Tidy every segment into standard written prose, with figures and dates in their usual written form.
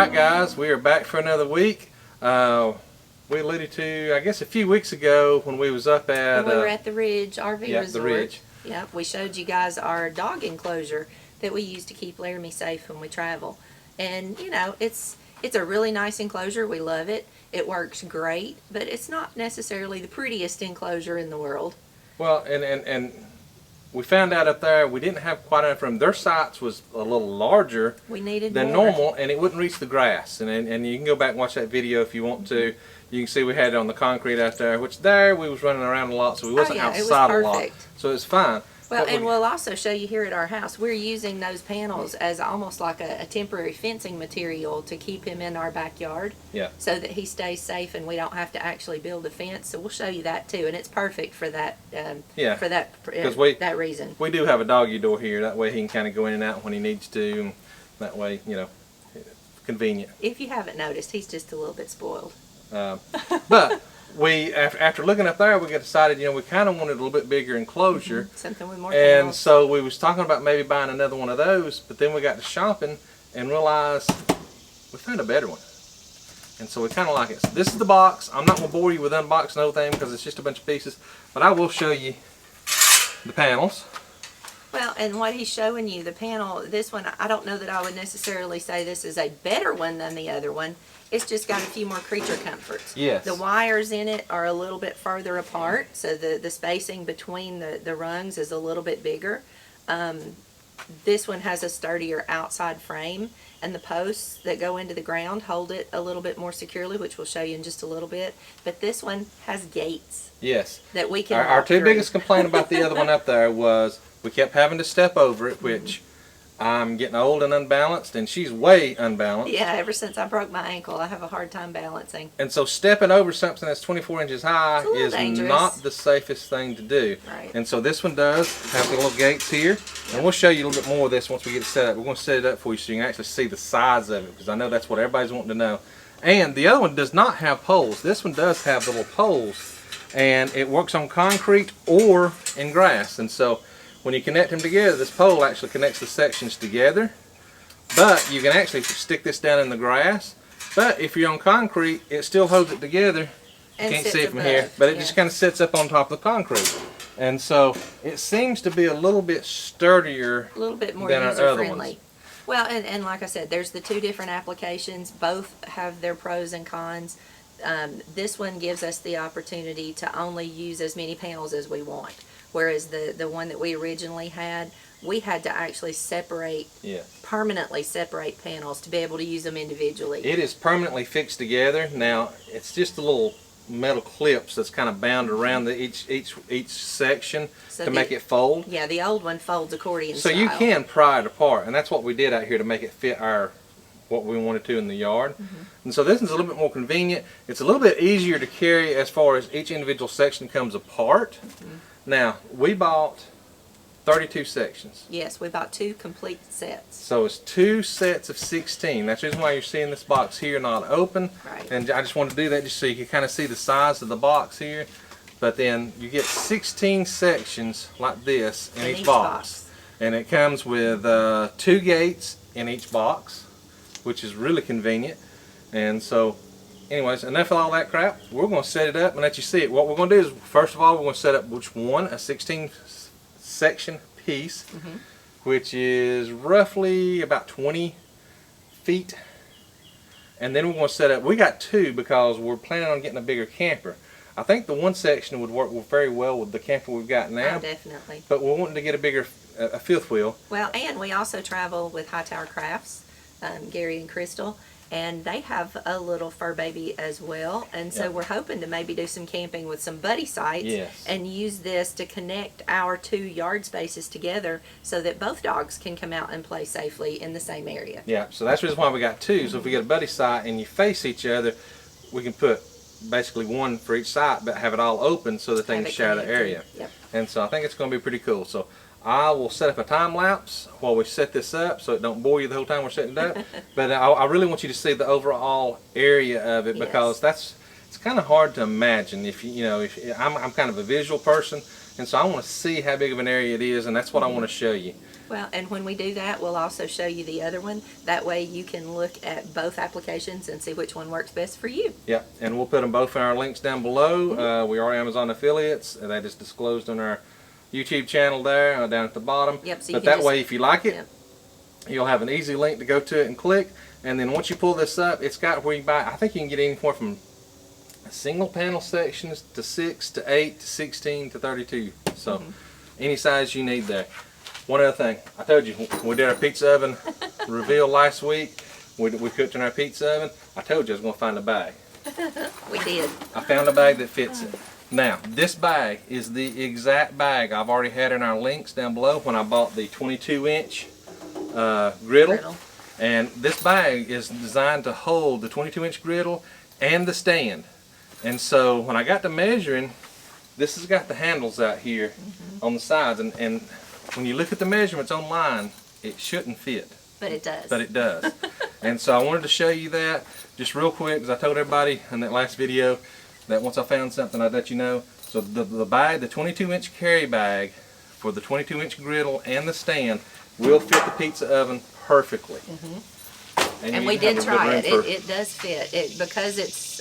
Alright guys, we are back for another week. We alluded to, I guess a few weeks ago when we was up at... When we were at the Ridge RV Resort. the Ridge. Yep, we showed you guys our dog enclosure that we use to keep Laramie safe when we travel. And, you know, it's a really nice enclosure. We love it. It works great, but it's not necessarily the prettiest enclosure in the world. Well, and we found out up there we didn't have quite enough room. Their sites was a little larger than normal, and it wouldn't reach the grass. And you can go back and watch that video if you want to. You can see we had it on the concrete out there, which there we was running around a lot, so we wasn't outside a lot. So it's fine. Well, and we'll also show you here at our house, we're using those panels as almost like a temporary fencing material to keep him in our backyard. Yeah. So that he stays safe and we don't have to actually build a fence. So we'll show you that too, and it's perfect for that. For that reason. We do have a doggy door here. That way he can kind of go in and out when he needs to. And that way, you know, convenient. If you haven't noticed, he's just a little bit spoiled. But we, after looking up there, we decided, you know, we kind of wanted a little bit bigger enclosure. Something with more And panels. so we was talking about maybe buying another one of those, but then we got to shopping and realized we found a better one. And so we kind of like it. So this is the box. I'm not going to bore you with unboxing the whole thing because it's just a bunch of pieces, but I will show you the panels. Well, and what he's showing you, the panel, this one, I don't know that I would necessarily say this is a better one than the other one. It's just got a few more creature comforts. Yes. The wires in it are a little bit further apart, so the spacing between the rungs is a little bit bigger. This one has a sturdier outside frame, and the posts that go into the ground hold it a little bit more securely, which we'll show you in just a little bit. But this one has gates. Yes. That we can Our two biggest complaint about the other one up there was we kept having to step over it, which I'm getting old and unbalanced, and she's way unbalanced. Yeah, ever since I broke my ankle, I have a hard time balancing. And so stepping over something that's 24 inches high is dangerous. not the safest thing to do. Right. And so this one does have the little gates here. And we'll show you a little bit more of this once we get it set up. We're going to set it up for you so you can actually see the size of it, because I know that's what everybody's wanting to know. And the other one does not have poles. This one does have little poles, and it works on concrete or in grass. And so when you connect them together, this pole actually connects the sections together. But you can actually stick this down in the grass. But if you're on concrete, it still holds it together. You can't see it from here, but it just kind of sits up on top of the concrete. And so it seems to be a little bit sturdier, a little bit more than our user other friendly. ones. Well, and like I said, there's the two different applications. Both have their pros and cons. This one gives us the opportunity to only use as many panels as we want. Whereas the one that we originally had, we had to actually separate, permanently separate panels to be able to use them individually. It is permanently fixed together. Now, it's just a little metal clips that's kind of bound around each section to make it fold. Yeah, the old one folds accordion So style. you can pry it apart, and that's what we did out here to make it fit what we wanted to in the yard. And so this is a little bit more convenient. It's a little bit easier to carry as far as each individual section comes apart. Now, we bought 32 sections. Yes, we bought 2 complete sets. So it's 2 sets of 16. That's the reason why you're seeing this box here not open. Right. And I just wanted to do that just so you can kind of see the size of the box here. But then you get 16 sections like this in each box. And it comes with 2 gates in each box, which is really convenient. And so anyways, enough of all that crap. We're going to set it up and let you see it. What we're going to do is, first of all, we're going to set up a 16 section piece, which is roughly about 20 feet. And then we're going to set up, we got 2 because we're planning on getting a bigger camper. I think the one section would work very well with the camper we've got now. Oh, definitely. But we're wanting to get a bigger, a 5th wheel. Well, and we also travel with High Tower Crafts, Gary and Crystal. And they have a little fur baby as well, and so we're hoping to maybe do some camping with some buddy sites and use this to connect our 2 yard spaces together so that both dogs can come out and play safely in the same area. Yeah, so that's the reason why we got 2. So if we get a buddy site and you face each other, we can put basically 1 for each site, but have it all open so that they can share the area. And so I think it's going to be pretty cool. So I will set up a time lapse while we set this up so it don't bore you the whole time we're setting it up. But I really want you to see the overall area of it because that's it's kind of hard to imagine if I'm kind of a visual person, and so I want to see how big of an area it is, and that's what I want to show you. Well, and when we do that, we'll also show you the other one. That way you can look at both applications and see which one works best for you. Yeah, and we'll put them both in our links down below. We are Amazon affiliates, and that is disclosed on our YouTube channel there, down at the bottom. Yep, so but that way, if you like it, you'll have an easy link to go to it and click. And then once you pull this up, it's got where you buy, I think you can get anywhere from single panel sections to 6 to 8 to 16 to 32. So any size you need there. One other thing, I told you, we did our pizza oven reveal last week. We cooked in our pizza oven. I told you I was going to find a bag. We did. I found a bag that fits it. Now, this bag is the exact bag I've already had in our links down below when I bought the 22-inch griddle. And this bag is designed to hold the 22-inch griddle and the stand. And so when I got to measuring, this has got the handles out here on the sides, and when you look at the measurements online, it shouldn't fit. But it does. But it does. And so I wanted to show you that just real quick, because I told everybody in that last video that once I found something I'd let you know. So the bag, the 22-inch carry bag for the 22-inch griddle and the stand will fit the pizza oven perfectly. And we did try it. It does fit. Because it's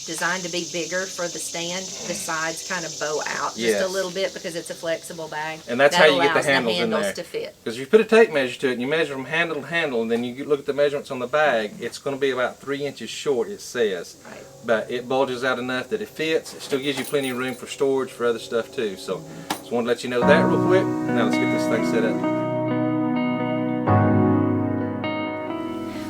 designed to be bigger for the stand, the sides kind of bow out just a little bit because it's a flexible bag. And that's how you get the handles in there. To fit. Because if you put a tape measure to it and you measure from handle to handle, and then you look at the measurements on the bag, it's going to be about 3 inches short, it says. Right. But it bulges out enough that it fits. It still gives you plenty of room for storage for other stuff too. So just wanted to let you know that real quick. Now let's get this thing set up.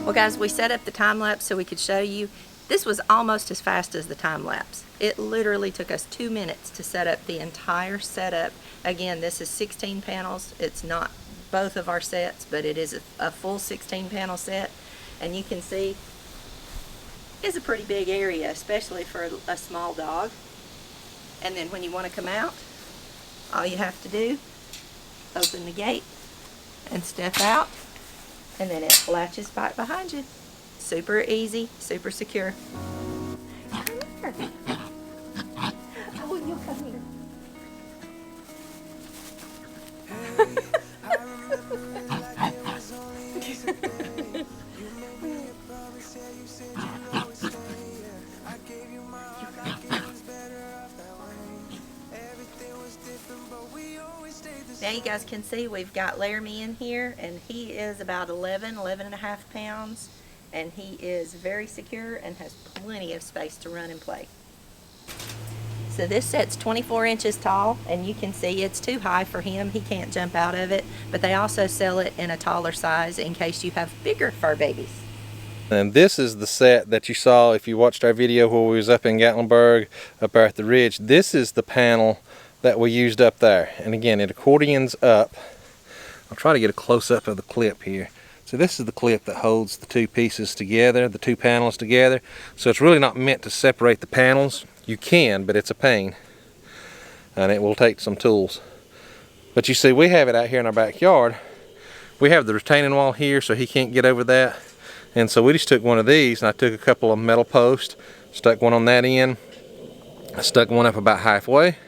Well guys, we set up the time lapse so we could show you. This was almost as fast as the time lapse. It literally took us 2 minutes to set up the entire setup. Again, this is 16 panels. It's not both of our sets, but it is a full 16 panel set. And you can see it's a pretty big area, especially for a small dog. And then when you want to come out, all you have to do, open the gate and step out, and then it latches back behind you. Super easy, super secure. Come here. Oh, you'll come here. Now you guys can see we've got Laramie in here, and he is about 11 and a half pounds. And he is very secure and has plenty of space to run and play. So this set's 24 inches tall, and you can see it's too high for him. He can't jump out of it, but they also sell it in a taller size in case you have bigger fur babies. And this is the set that you saw if you watched our video where we was up in Gatlinburg, up there at the ridge. This is the panel that we used up there. And again, it accordions up. I'll try to get a close-up of the clip here. So this is the clip that holds the two pieces together, the two panels together. So it's really not meant to separate the panels. You can, but it's a pain. And it will take some tools. But you see, we have it out here in our backyard. We have the retaining wall here, so he can't get over that. And so we just took one of these, and I took a couple of metal posts, stuck one on that end. I stuck one up about halfway.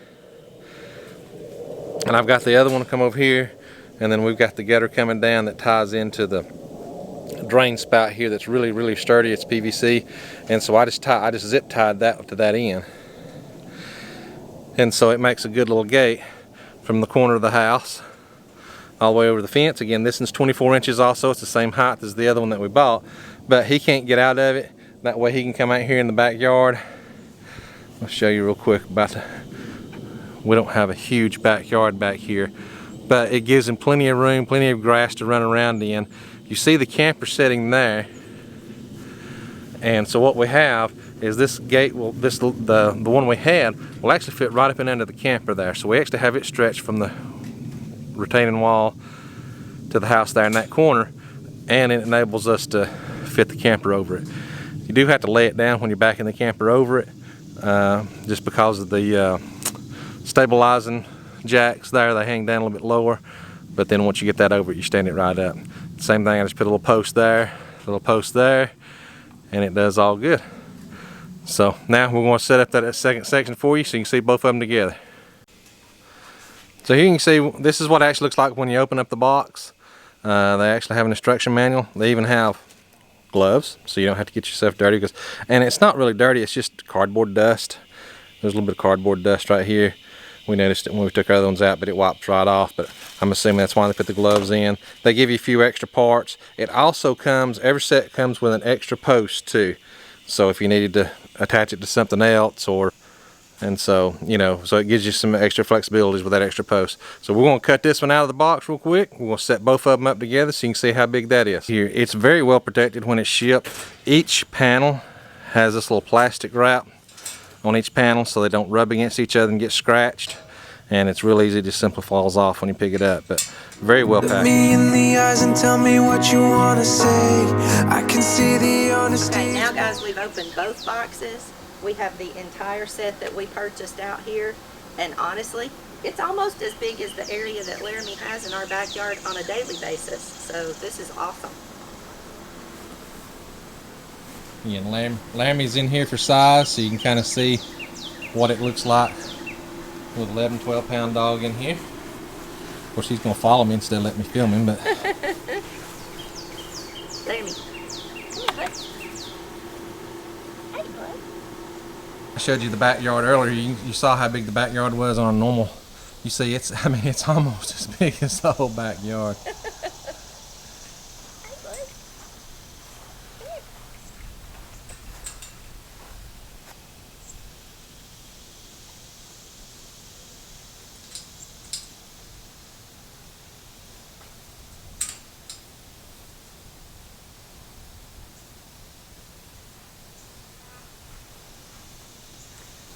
And I've got the other one to come over here. And then we've got the gutter coming down that ties into the drain spout here that's really, really sturdy. It's PVC. And so I just zip tied that to that end. And so it makes a good little gate from the corner of the house all the way over the fence. Again, this one's 24 inches also. It's the same height as the other one that we bought. But he can't get out of it. That way he can come out here in the backyard. I'll show you real quick about we don't have a huge backyard back here. But it gives him plenty of room, plenty of grass to run around in. You see the camper setting there. And so what we have is this gate, the one we had, will actually fit right up and under the camper there. So we actually have it stretched from the retaining wall to the house there in that corner. And it enables us to fit the camper over it. You do have to lay it down when you're backing the camper over it, just because of the stabilizing jacks there. They hang down a little bit lower, but then once you get that over it, you stand it right up. Same thing, I just put a little post there, and it does all good. So now we're going to set up that second section for you so you can see both of them together. So here you can see this is what it actually looks like when you open up the box. They actually have an instruction manual. They even have gloves so you don't have to get yourself dirty, and it's not really dirty, it's just cardboard dust. There's a little bit of cardboard dust right here. We noticed it when we took our other ones out, but it wipes right off. But I'm assuming that's why they put the gloves in. They give you a few extra parts. It also comes, every set comes with an extra post too. So if you needed to attach it to something else, and so, you know, so it gives you some extra flexibilities with that extra post. So we're going to cut this one out of the box real quick. We're going to set both of them up together so you can see how big that is. Here, it's very well protected when it's shipped. Each panel has this little plastic wrap on each panel so they don't rub against each other and get scratched. And it's real easy, it just simply falls off when you pick it up. But very well packed. Look me in the eyes and tell me what you want to say. I can see the honesty. Okay, now guys, we've opened both boxes. We have the entire set that we purchased out here, and honestly, it's almost as big as the area that Laramie has in our backyard on a daily basis. So this is awesome. Yeah, and Laramie's in here for size, so you can kind of see what it looks like with 11, 12 pound dog in here. Of course, he's going to follow me instead of letting me film him, but. Laramie, come here, bud. Hey, bud. I showed you the backyard earlier. You saw how big the backyard was on a normal. You see, it's almost as big as the whole backyard. Hey, bud. Come here.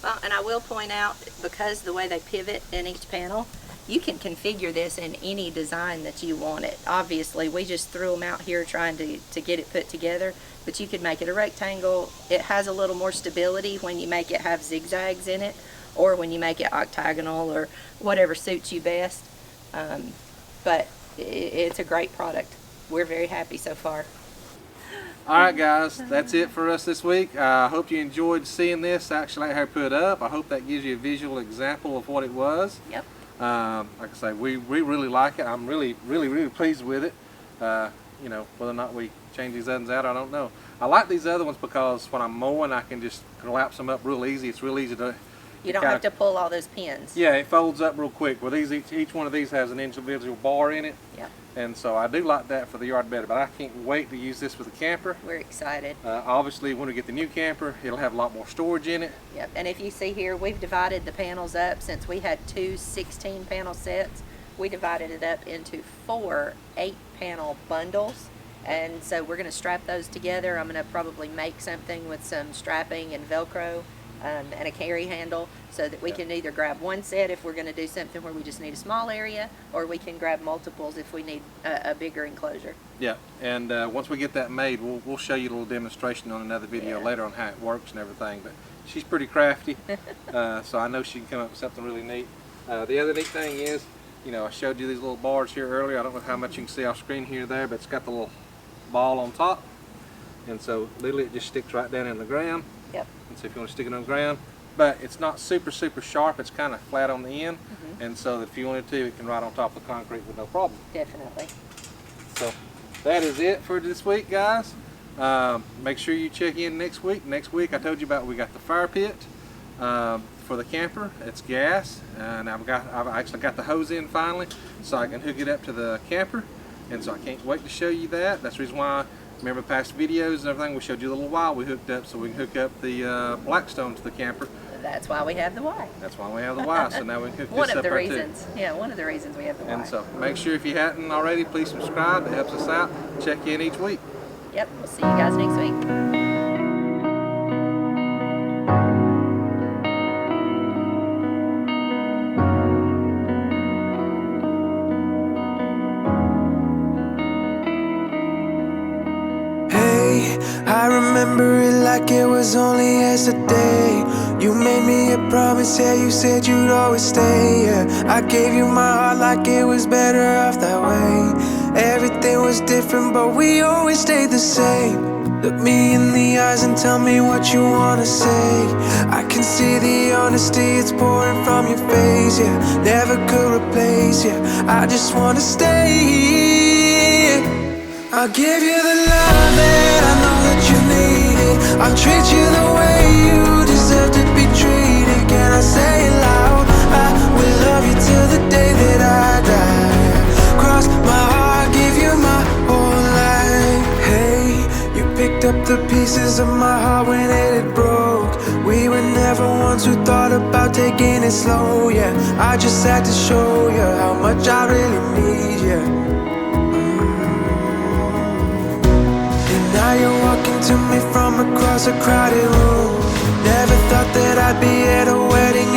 Well, and I will point out, because the way they pivot in each panel, you can configure this in any design that you want it. Obviously, we just threw them out here trying to get it put together, but you could make it a rectangle. It has a little more stability when you make it have zigzags in it, or when you make it octagonal, or whatever suits you best. But it's a great product. We're very happy so far. Alright guys, that's it for us this week. I hope you enjoyed seeing this actually how I put it up. I hope that gives you a visual example of what it was. Yep. Like I say, we really like it. I'm really pleased with it. You know, whether or not we change these others out, I don't know. I like these other ones because when I'm mowing, I can just collapse them up real easy. It's real easy to. You don't have to pull all those pins. Yeah, it folds up real quick. Well, each one of these has an individual bar in it. Yep. And so I do like that for the yard better, but I can't wait to use this with the camper. We're excited. Obviously, when we get the new camper, it'll have a lot more storage in it. Yep, and if you see here, we've divided the panels up. Since we had two 16-panel sets, we divided it up into 4 8-panel bundles. And so we're going to strap those together. I'm going to probably make something with some strapping and Velcro and a carry handle, so that we can either grab one set if we're going to do something where we just need a small area, or we can grab multiples if we need a bigger enclosure. Yeah, and once we get that made, we'll show you a little demonstration on another video later on how it works and everything. But she's pretty crafty, so I know she can come up with something really neat. The other neat thing is, you know, I showed you these little bars here earlier. I don't know how much you can see off screen here or there, but it's got the little ball on top, and so literally it just sticks right down in the ground. Yep. And so if you want to stick it on the ground, but it's not super sharp, it's kind of flat on the end, and so if you wanted to, it can ride on top of the concrete with no problem. Definitely. So that is it for this week, guys. Make sure you check in next week. Next week I told you about, we got the fire pit for the camper. It's gas, and I've actually got the hose in finally, so I can hook it up to the camper, and so I can't wait to show you that. That's the reason why. Remember past videos and everything, we showed you a little while we hooked up so we can hook up the Blackstone to the camper. That's why we have the Y. That's why we have the Y, so now we can hook One this of up the right reasons. too. Yeah, one of the reasons we have the Y. And so make sure if you hadn't already, please subscribe. It helps us out. Check in each week. Yep, we'll see you guys next week. I remember it like it was only yesterday. You made me a promise, yeah, you said you'd always stay, yeah. I gave you my heart like it was better off that way. Everything was different, but we always stayed the same. Look me in the eyes and tell me what you wanna say. I can see the honesty, it's pouring from your face, yeah. Never could replace, yeah. I just wanna stay. I'll give you the love that I know that you needed. I'll treat you the way you deserve to be treated. Can I say it loud? I will love you till the day that I die. Cross my heart, give you my whole life. Hey, you picked up the pieces of my heart when it had broke. We were never ones who thought about taking it slow, yeah. I just had to show you how much I really need you. And now you're walking to me from across a crowded room. Never thought that I'd be at a wedding